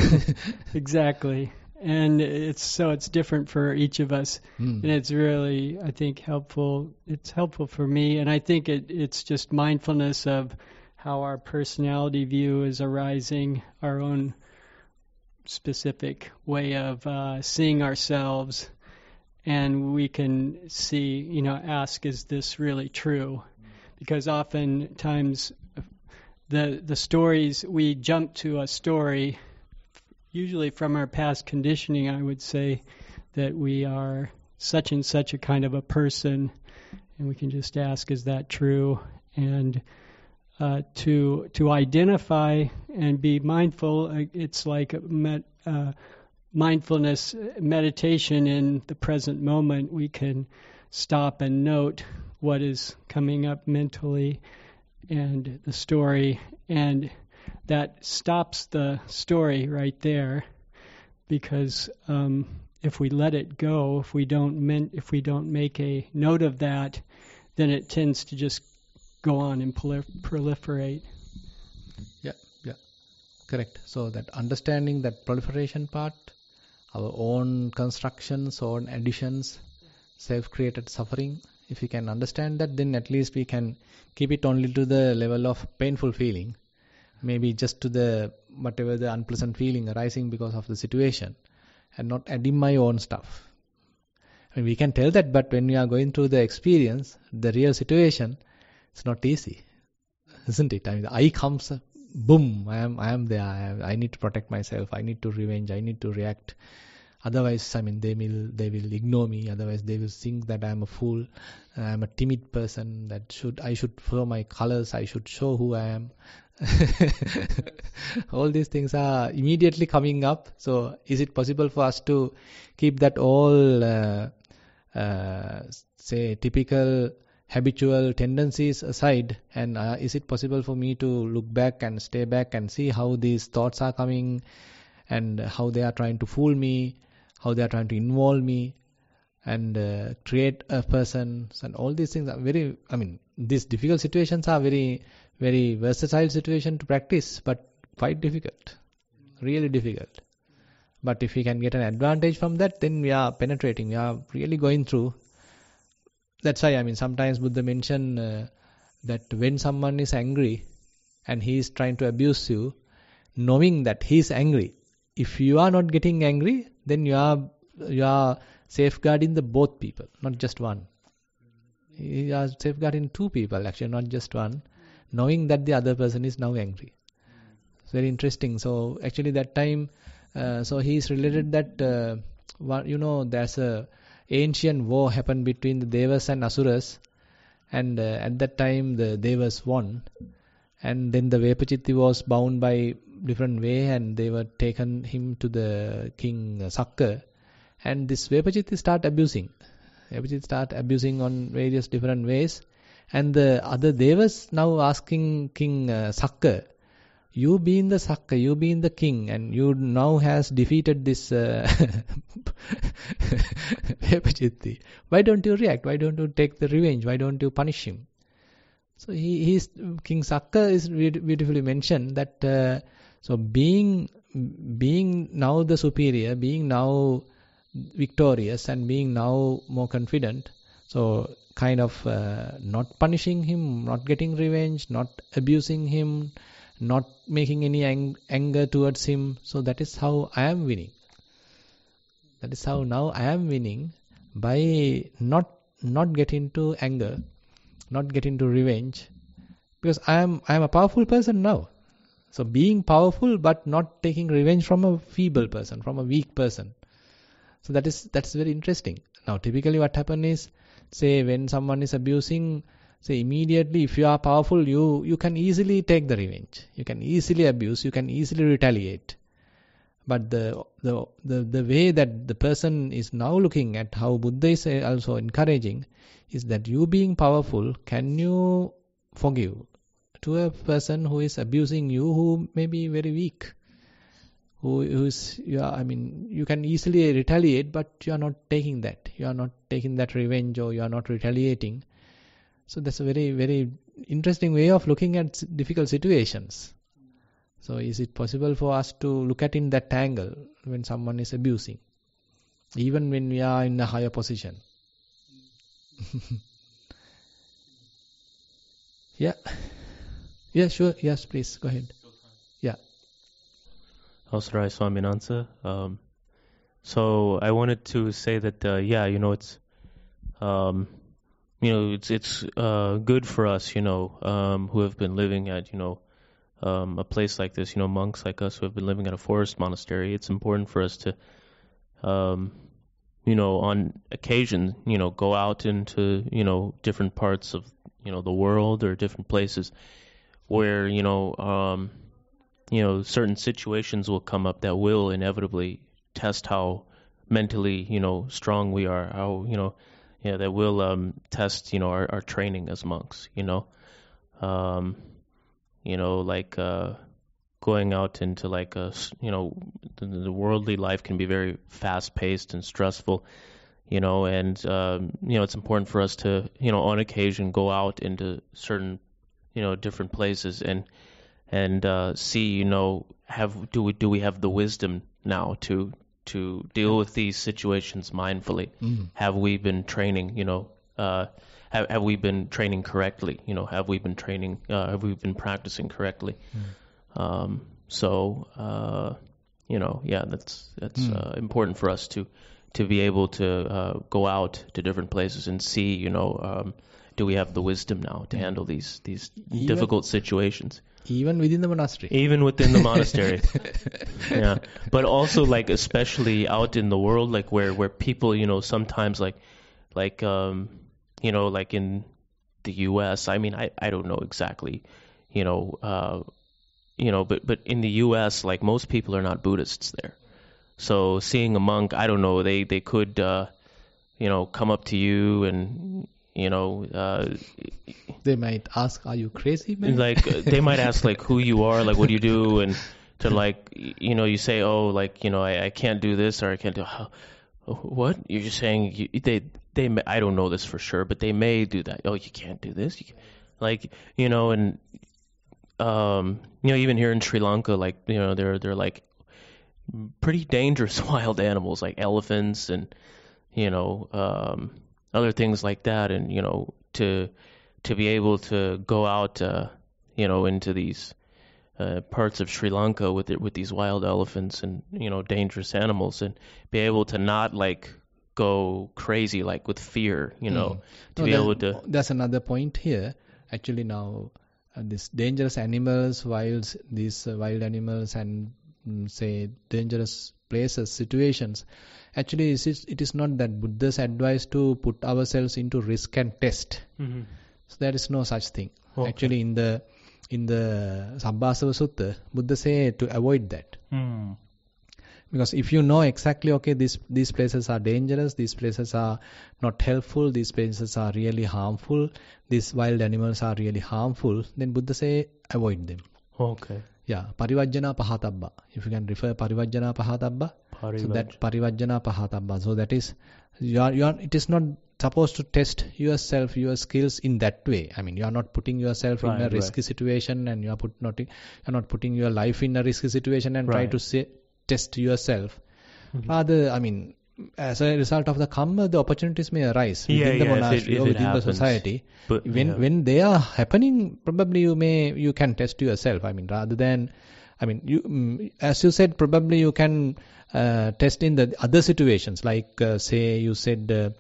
Speaker 3: exactly. and it's different for each of us, and it's really, I think, helpful. It's helpful for me, and I think it's just mindfulness of how our personality view is arising, our own specific way of seeing ourselves, and we can see, ask, is this really true? Because oftentimes the stories, we jump to a story, usually from our past conditioning, I would say, that we are such and such a kind of a person, and we can just ask, is that true? And to identify and be mindful, it's like mindfulness meditation in the present moment. We can stop and note what is coming up mentally and the story, and that stops the story right there, because if we let it go, if we don't make a note of that, then it tends to just go on and proliferate.
Speaker 1: Yeah, correct. So that understanding that proliferation part, our own constructions, own additions, self-created suffering, if we can understand that, then at least we can keep it only to the level of painful feeling, maybe just to the whatever the unpleasant feeling arising because of the situation, and not adding my own stuff. I mean, we can tell that, but when we are going through the experience, the real situation, it's not easy, isn't it? I mean, the I comes, boom, I am there. I need to protect myself. I need to revenge. I need to react. Otherwise, I mean, they will ignore me. Otherwise, they will think that I am a fool. I am a timid person. I should show my colors. I should show who I am. All these things are immediately coming up. So, is it possible for us to keep that all, say, typical habitual tendencies aside, and is it possible for me to look back and stay back and see how these thoughts are coming and how they are trying to fool me, how they are trying to involve me and create a person, and all these things are very, I mean, these difficult situations are very, very versatile situation to practice, but quite difficult, really difficult. But if we can get an advantage from that, then we are penetrating, we are really going through. That's why, I mean, sometimes Buddha mentioned that when someone is angry and he is trying to abuse you, knowing that he is angry, if you are not getting angry, then you are safeguarding the both people, not just one. You are safeguarding two people, actually, not just one, knowing that the other person is now angry. It's very interesting. So actually that time, so he is related that, there's a ancient war happened between the Devas and Asuras, and at that time the Devas won, and then the Vepachitti was bound by different way, and they were taken him to the king Sakka, and this Vepachitti start abusing on various different ways, and the other Devas now asking King Sakka, you being the Sakka, you being the king, and you now has defeated this Vepachitti. Why don't you react? Why don't you take the revenge? Why don't you punish him? So he's King Sakka is beautifully mentioned that so being now the superior, being now victorious, and being now more confident, so kind of not punishing him, not getting revenge, not abusing him, not making any anger towards him. So that is how I am winning. That is how now I am winning, by not getting to anger, not getting to revenge, because I am a powerful person now. So being powerful but not taking revenge from a feeble person, from a weak person. So that's very interesting. Now typically what happens is, say when someone is abusing, say immediately if you are powerful, you can easily take the revenge. You can easily abuse, you can easily retaliate. But the way that the person is now looking at, how Buddha is also encouraging, is that you being powerful, can you forgive to a person who is abusing you, who may be very weak, you can easily retaliate, but you are not taking that. You are not taking that revenge, or you are not retaliating. So that's a very, very interesting way of looking at difficult situations. So is it possible for us to look at in that angle when someone is abusing, even when we are in a higher position? Yeah. Yeah, sure. Yes, please. Go ahead. Yeah.
Speaker 4: Ausrai Swaminansa. So I wanted to say that, it's, it's good for us, who have been living at, a place like this, monks like us who have been living at a forest monastery. It's important for us to, on occasion, go out into, different parts of, the world or different places where, certain situations will come up that will inevitably test how mentally, strong we are, how, that will test, our training as monks, like going out into like the worldly life can be very fast-paced and stressful, and it's important for us to, on occasion go out into certain, different places and see, do we have the wisdom now to deal with these situations mindfully? Have we been training, have we been training correctly? Have we been practicing correctly? That's important for us to be able to go out to different places and see, do we have the wisdom now to handle these difficult situations?
Speaker 1: Even within the monastery.
Speaker 4: Even within the monastery. Yeah. But also like especially out in the world, like where people, sometimes like like in the US, I mean I don't know exactly, but in the US, like most people are not Buddhists there. So seeing a monk, I don't know, they could come up to you and
Speaker 1: they might ask, "Are you crazy, man?"
Speaker 4: Like they might ask, like, who you are, like, what do you do, and to like, you say, oh, like, I can't do this or I can't do. What? You're just saying they may, I don't know this for sure, but they may do that. Oh, you can't do this, like, and even here in Sri Lanka, like, they're like pretty dangerous wild animals, like elephants and other things like that, and to be able to go out into these parts of Sri Lanka with these wild elephants and dangerous animals, and be able to not like go crazy like with fear, able to.
Speaker 1: That's another point here. Actually, now these dangerous animals, these wild animals, and say dangerous places, situations. Actually, it is not that Buddha's advice to put ourselves into risk and test. Mm-hmm. So there is no such thing. Okay. Actually, in the Sabbasava Sutta, Buddha say to avoid that. Mm. Because if you know exactly, okay, these places are dangerous, these places are not helpful, these places are really harmful, these wild animals are really harmful, then Buddha say avoid them.
Speaker 4: Okay.
Speaker 1: Yeah, parivajjana pahatabba. If you can refer parivajjana pahatabba, so that parivajjana pahatabba. So that is, it is not supposed to test yourself, your skills in that way. I mean, you are not putting yourself in a risky situation, and you are not putting your life in a risky situation and try to test yourself. Mm-hmm. Rather, I mean, as a result of the karma, the opportunities may arise within the monastery or within the society. But when they are happening, probably you can test yourself. I mean, rather than, I mean, you as you said, probably you can test in the other situations, like say you said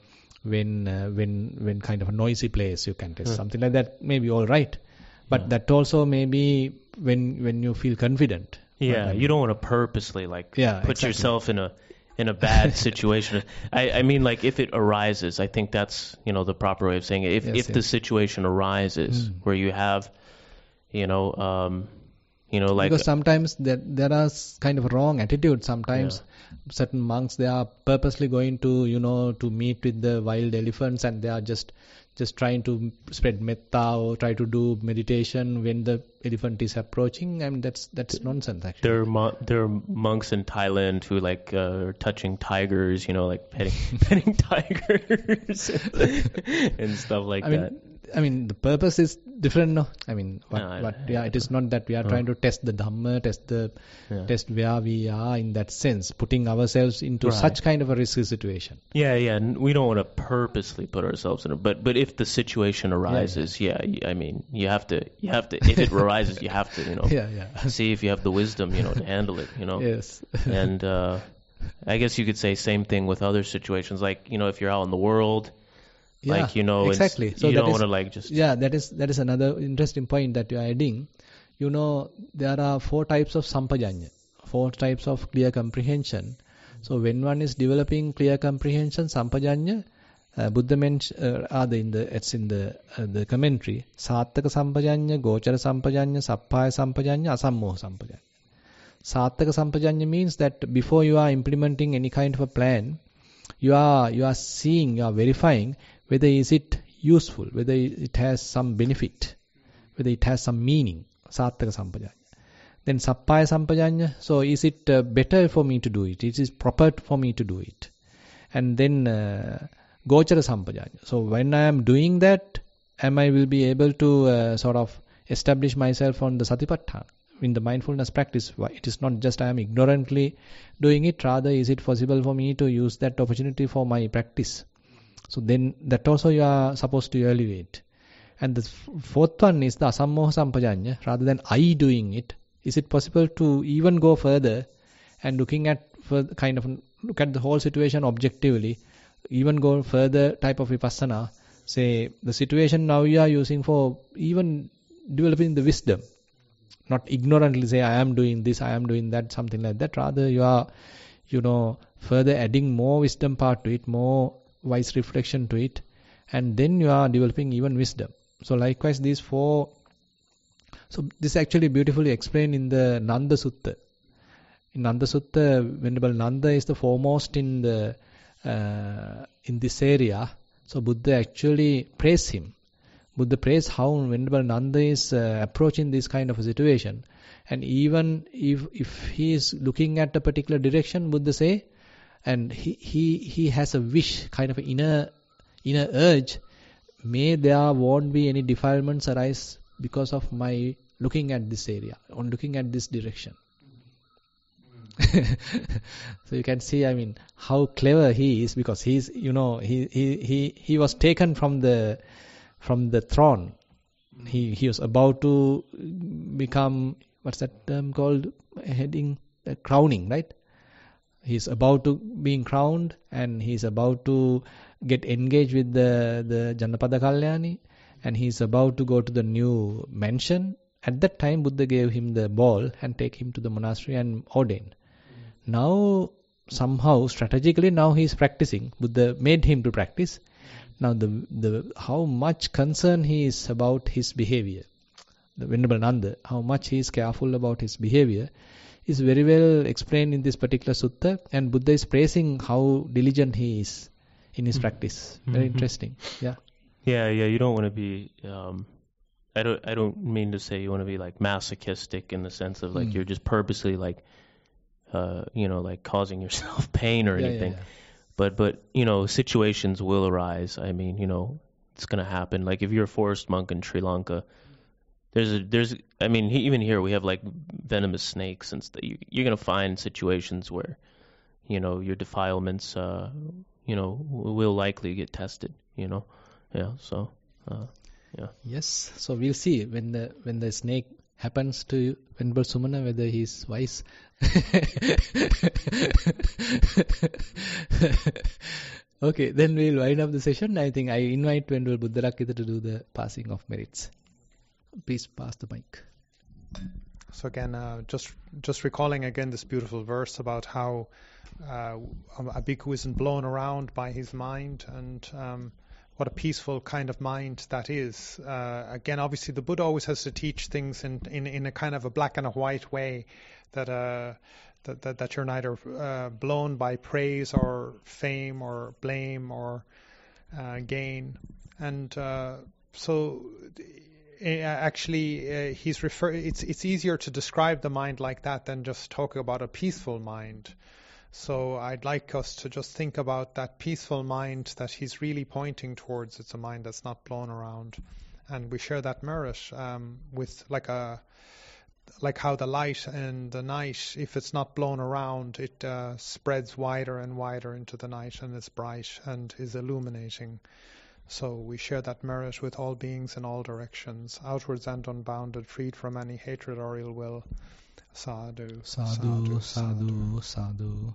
Speaker 1: when kind of a noisy place you can test something like that. Maybe all right, but that also maybe when you feel confident.
Speaker 4: Yeah, you don't want to purposely put yourself in a bad situation. I mean, like if it arises, I think that's the proper way of saying it. If the situation arises where you have, like
Speaker 1: because sometimes there are kind of wrong attitude. Sometimes certain monks, they are purposely going to to meet with the wild elephants, and they are just trying to spread metta or try to do meditation when the elephant is approaching. I mean, that's nonsense actually.
Speaker 4: There are monks in Thailand who are touching tigers, like petting tigers and stuff like that.
Speaker 1: I mean, the purpose is different, no? I mean, it is not that we are trying to test the Dhamma, test where we are in that sense, putting ourselves into such kind of a risky situation.
Speaker 4: Yeah, and we don't want to purposely put ourselves in it, but if the situation arises, I mean, you have to, if it arises, you have to, see if you have the wisdom, to handle it,
Speaker 1: Yes.
Speaker 4: And I guess you could say same thing with other situations, like, if you're out in the world,
Speaker 1: exactly. So
Speaker 4: you don't want to like just...
Speaker 1: Yeah, that is another interesting point that you are adding. There are 4 types of sampajanya, 4 types of clear comprehension. So when one is developing clear comprehension, sampajanya, Buddha mentioned, it's in the commentary, Sattaka sampajanya, Gochara sampajanya, Sappaya sampajanya, Asammoha sampajanya. Sattaka sampajanya means that before you are implementing any kind of a plan, you are seeing, you are verifying whether is it useful, whether it has some benefit, whether it has some meaning. Sattaka sampajanya. Then sappaya sampajanya, so is it better for me to do it? It is proper for me to do it. And then gochara sampajanya. So when I am doing that, I will be able to sort of establish myself on the satipatthana. In the mindfulness practice, it is not just I am ignorantly doing it, rather is it possible for me to use that opportunity for my practice. So then that also you are supposed to evaluate. And the 4th one is the asammoha sampajanya, rather than I doing it. Is it possible to even go further and look at the whole situation objectively, even go further type of vipassana, say the situation now you are using for even developing the wisdom. Not ignorantly say I am doing this, I am doing that, something like that. Rather you are, further adding more wisdom part to it, more wise reflection to it, and then you are developing even wisdom. So likewise these 4. So this actually beautifully explained in the Nanda Sutta. In Nanda Sutta, Venerable Nanda is the foremost in this area. So Buddha actually praised him. Buddha praised how Venerable Nanda is approaching this kind of a situation. And even if he is looking at a particular direction, Buddha say, and he has a wish, kind of inner urge, may there won't be any defilements arise because of my looking at this area, or looking at this direction. So you can see, I mean, how clever he is, because he's, he was taken from the throne. He was about to become, what's that term called? Crowning, right? He's about to being crowned, and he's about to get engaged with the Janapada Kalyani, and he's about to go to the new mansion. At that time, Buddha gave him the ball and take him to the monastery and ordain. Now, somehow, strategically, now he's practicing. Buddha made him to practice. Now, the how much concern he is about his behavior, the Venerable Nanda, how much he is careful about his behavior, is very well explained in this particular sutta, and Buddha is praising how diligent he is in his practice. Very interesting. Yeah.
Speaker 4: Yeah. You don't want to be. I don't mean to say you want to be like masochistic in the sense of like you're just purposely like, like causing yourself pain or anything. Yeah. But situations will arise. I mean, it's gonna happen. Like if you're a forest monk in Sri Lanka, I mean, even here we have like venomous snakes and stuff. You're gonna find situations where, your defilements, will likely get tested. Yeah. So, yeah.
Speaker 1: Yes. So we'll see when the snake happens to Venerable Sumana, whether he's wise. Okay, then we'll wind up the session. I think I invite Venerable Buddharakkhita to do the passing of merits. Please pass the mic.
Speaker 2: So again, just recalling again this beautiful verse about how a bhikkhu isn't blown around by his mind, and what a peaceful kind of mind that is. Again, obviously, the Buddha always has to teach things in a kind of a black and a white way, that you're neither blown by praise or fame or blame or gain, and so. Actually, it's easier to describe the mind like that than just talking about a peaceful mind. So I'd like us to just think about that peaceful mind that he's really pointing towards. It's a mind that's not blown around. And we share that merit with like how the light in the night, if it's not blown around, it spreads wider and wider into the night, and it's bright and is illuminating. So we share that merit with all beings in all directions, outwards and unbounded, freed from any hatred or ill will. Sadhu,
Speaker 1: Sadhu, sadhu, sadhu.